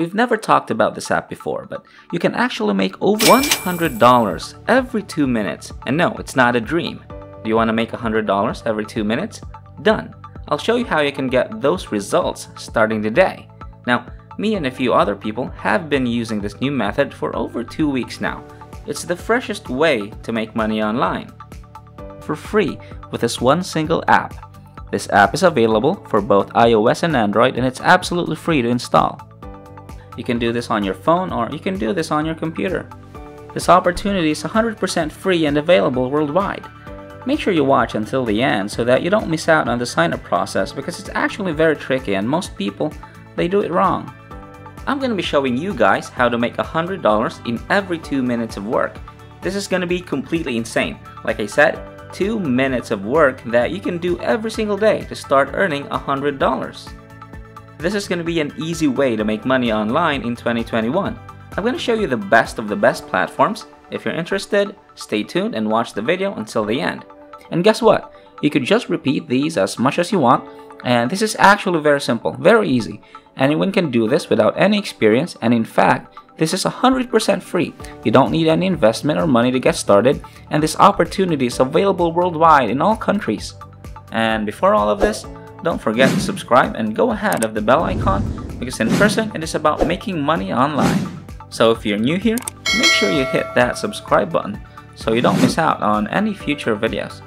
We've never talked about this app before, but you can actually make over $100 every 2 minutes. And no, it's not a dream. Do you want to make $100 every 2 minutes? Done. I'll show you how you can get those results starting today. Now, me and a few other people have been using this new method for over 2 weeks now. It's the freshest way to make money online. For free with this one single app. This app is available for both iOS and Android, and it's absolutely free to install. You can do this on your phone or you can do this on your computer. This opportunity is 100% free and available worldwide. Make sure you watch until the end so that you don't miss out on the sign-up process, because it's actually very tricky and most people, they do it wrong. I'm going to be showing you guys how to make $100 in every 2 minutes of work. This is going to be completely insane. Like I said, 2 minutes of work that you can do every single day to start earning $100. This is going to be an easy way to make money online in 2021. I'm going to show you the best of the best platforms. If you're interested, stay tuned and watch the video until the end. And guess what? You could just repeat these as much as you want, and this is actually very simple, very easy. Anyone can do this without any experience, and in fact, this is 100% free. You don't need any investment or money to get started, and this opportunity is available worldwide in all countries. And before all of this, don't forget to subscribe and go ahead of the bell icon, because in person it is about making money online. So if you're new here, make sure you hit that subscribe button so you don't miss out on any future videos.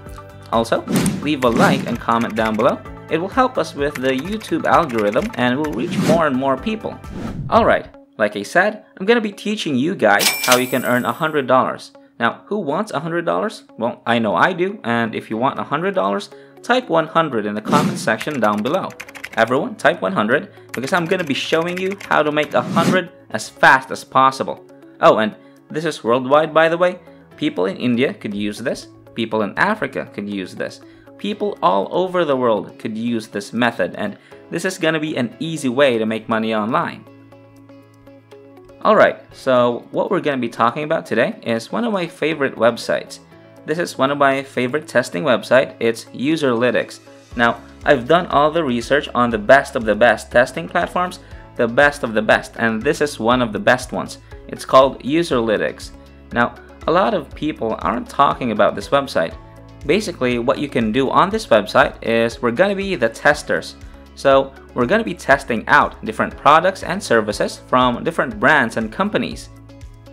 Also, leave a like and comment down below. It will help us with the YouTube algorithm and will reach more and more people. Alright, like I said, I'm gonna be teaching you guys how you can earn $100. Now, who wants $100? Well, I know I do, and if you want $100, type 100 in the comment section down below. Everyone, type 100 because I'm gonna be showing you how to make 100 as fast as possible. Oh, and this is worldwide, by the way. People in India could use this. People in Africa could use this. People all over the world could use this method, and this is gonna be an easy way to make money online. Alright, so what we're gonna be talking about today is one of my favorite websites. This is one of my favorite testing websites. It's Userlytics. Now, I've done all the research on the best of the best testing platforms, the best of the best, and this is one of the best ones. It's called Userlytics. Now, a lot of people aren't talking about this website. Basically, what you can do on this website is we're gonna be the testers. So, we're gonna be testing out different products and services from different brands and companies.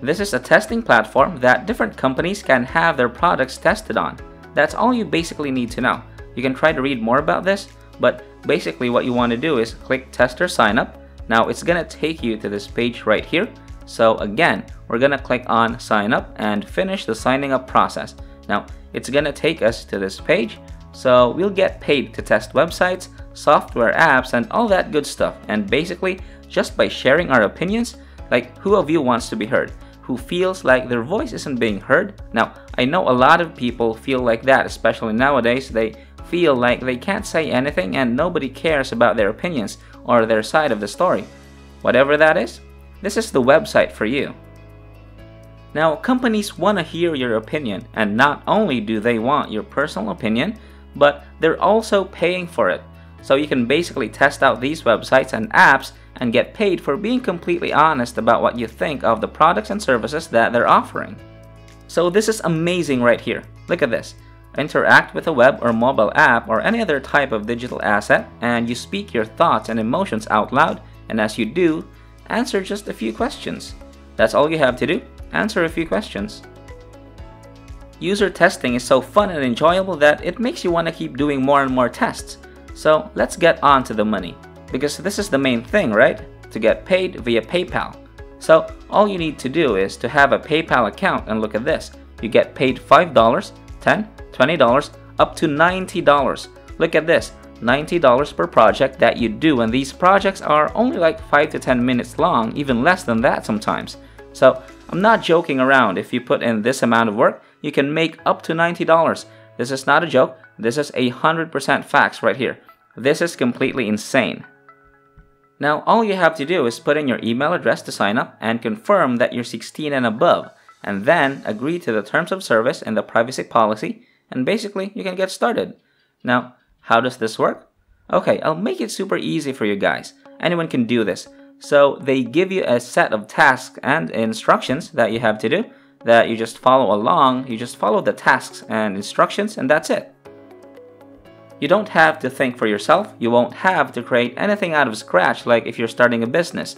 This is a testing platform that different companies can have their products tested on. That's all you basically need to know. You can try to read more about this, but basically what you want to do is click tester sign up. Now it's gonna take you to this page right here. So again, we're gonna click on sign up and finish the signing up process. Now it's gonna take us to this page. So we'll get paid to test websites, software apps, and all that good stuff. And basically, just by sharing our opinions, like who of you wants to be heard? Who feels like their voice isn't being heard? Now, I know a lot of people feel like that, especially nowadays. They feel like they can't say anything and nobody cares about their opinions or their side of the story. Whatever that is, this is the website for you. Now, companies want to hear your opinion, and not only do they want your personal opinion, but they're also paying for it. So you can basically test out these websites and apps and get paid for being completely honest about what you think of the products and services that they're offering. So this is amazing right here. Look at this. Interact with a web or mobile app or any other type of digital asset, and you speak your thoughts and emotions out loud, and as you do, answer just a few questions. That's all you have to do. Answer a few questions. User testing is so fun and enjoyable that it makes you want to keep doing more and more tests. So let's get on to the money, because this is the main thing, right? To get paid via PayPal. So all you need to do is to have a PayPal account, and look at this. You get paid $5, $10, $20, up to $90. Look at this, $90 per project that you do, and these projects are only like 5 to 10 minutes long, even less than that sometimes. So I'm not joking around. If you put in this amount of work, you can make up to $90. This is not a joke. This is 100% facts right here. This is completely insane. Now, all you have to do is put in your email address to sign up and confirm that you're 16 and above, and then agree to the terms of service and the privacy policy, and basically you can get started. Now, how does this work? Okay, I'll make it super easy for you guys. Anyone can do this. So they give you a set of tasks and instructions that you have to do, that you just follow along. You just follow the tasks and instructions, and that's it. You don't have to think for yourself. You won't have to create anything out of scratch like if you're starting a business.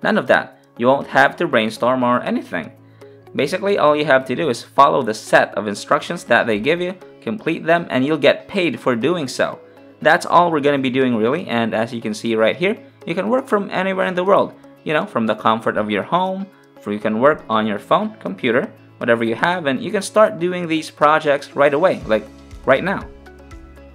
None of that. You won't have to brainstorm or anything. Basically, all you have to do is follow the set of instructions that they give you, complete them, and you'll get paid for doing so. That's all we're going to be doing really, and as you can see right here, you can work from anywhere in the world. You know, from the comfort of your home, or you can work on your phone, computer, whatever you have, and you can start doing these projects right away, like right now.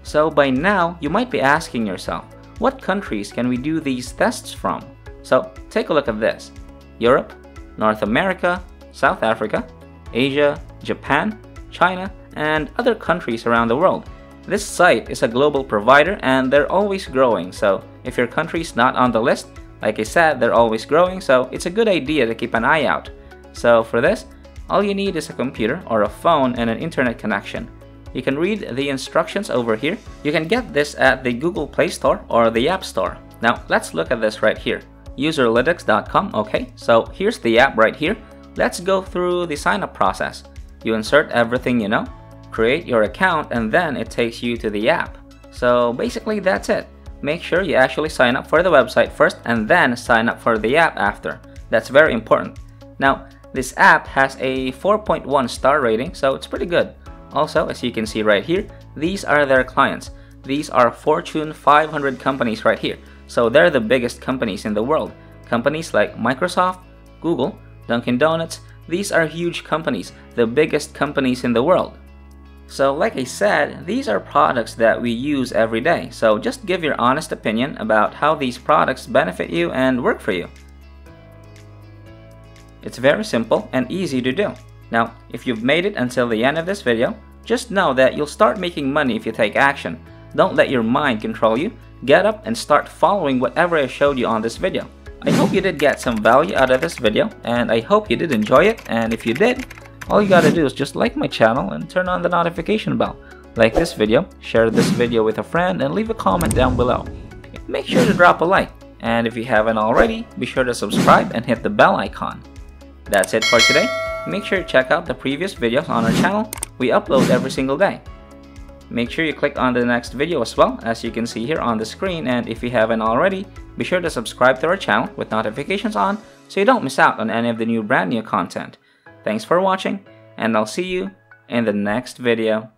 So by now, you might be asking yourself, what countries can we do these tests from? So take a look at this. Europe, North America, South Africa, Asia, Japan, China, and other countries around the world. This site is a global provider and they're always growing, so if your country's not on the list, like I said, they're always growing, so it's a good idea to keep an eye out. So for this, all you need is a computer or a phone and an internet connection. You can read the instructions over here. You can get this at the Google Play Store or the App Store. Now let's look at this right here. Userlytics.com. Okay, so here's the app right here. Let's go through the sign up process. You insert everything you know, create your account, and then it takes you to the app. So basically that's it. Make sure you actually sign up for the website first and then sign up for the app after. That's very important. Now this app has a 4.1 star rating, so it's pretty good. Also, as you can see right here, these are their clients. These are Fortune 500 companies right here. So they're the biggest companies in the world. Companies like Microsoft, Google, Dunkin' Donuts, these are huge companies, the biggest companies in the world. So like I said, these are products that we use every day. So just give your honest opinion about how these products benefit you and work for you. It's very simple and easy to do. Now, if you've made it until the end of this video, just know that you'll start making money if you take action. Don't let your mind control you. Get up and start following whatever I showed you on this video. I hope you did get some value out of this video, and I hope you did enjoy it, and if you did, all you gotta do is just like my channel and turn on the notification bell. Like this video, share this video with a friend, and leave a comment down below. Make sure to drop a like, and if you haven't already, be sure to subscribe and hit the bell icon. That's it for today. Make sure to check out the previous videos on our channel. We upload every single day. Make sure you click on the next video as well, as you can see here on the screen, and if you haven't already, be sure to subscribe to our channel with notifications on so you don't miss out on any of the brand new content. Thanks for watching, and I'll see you in the next video.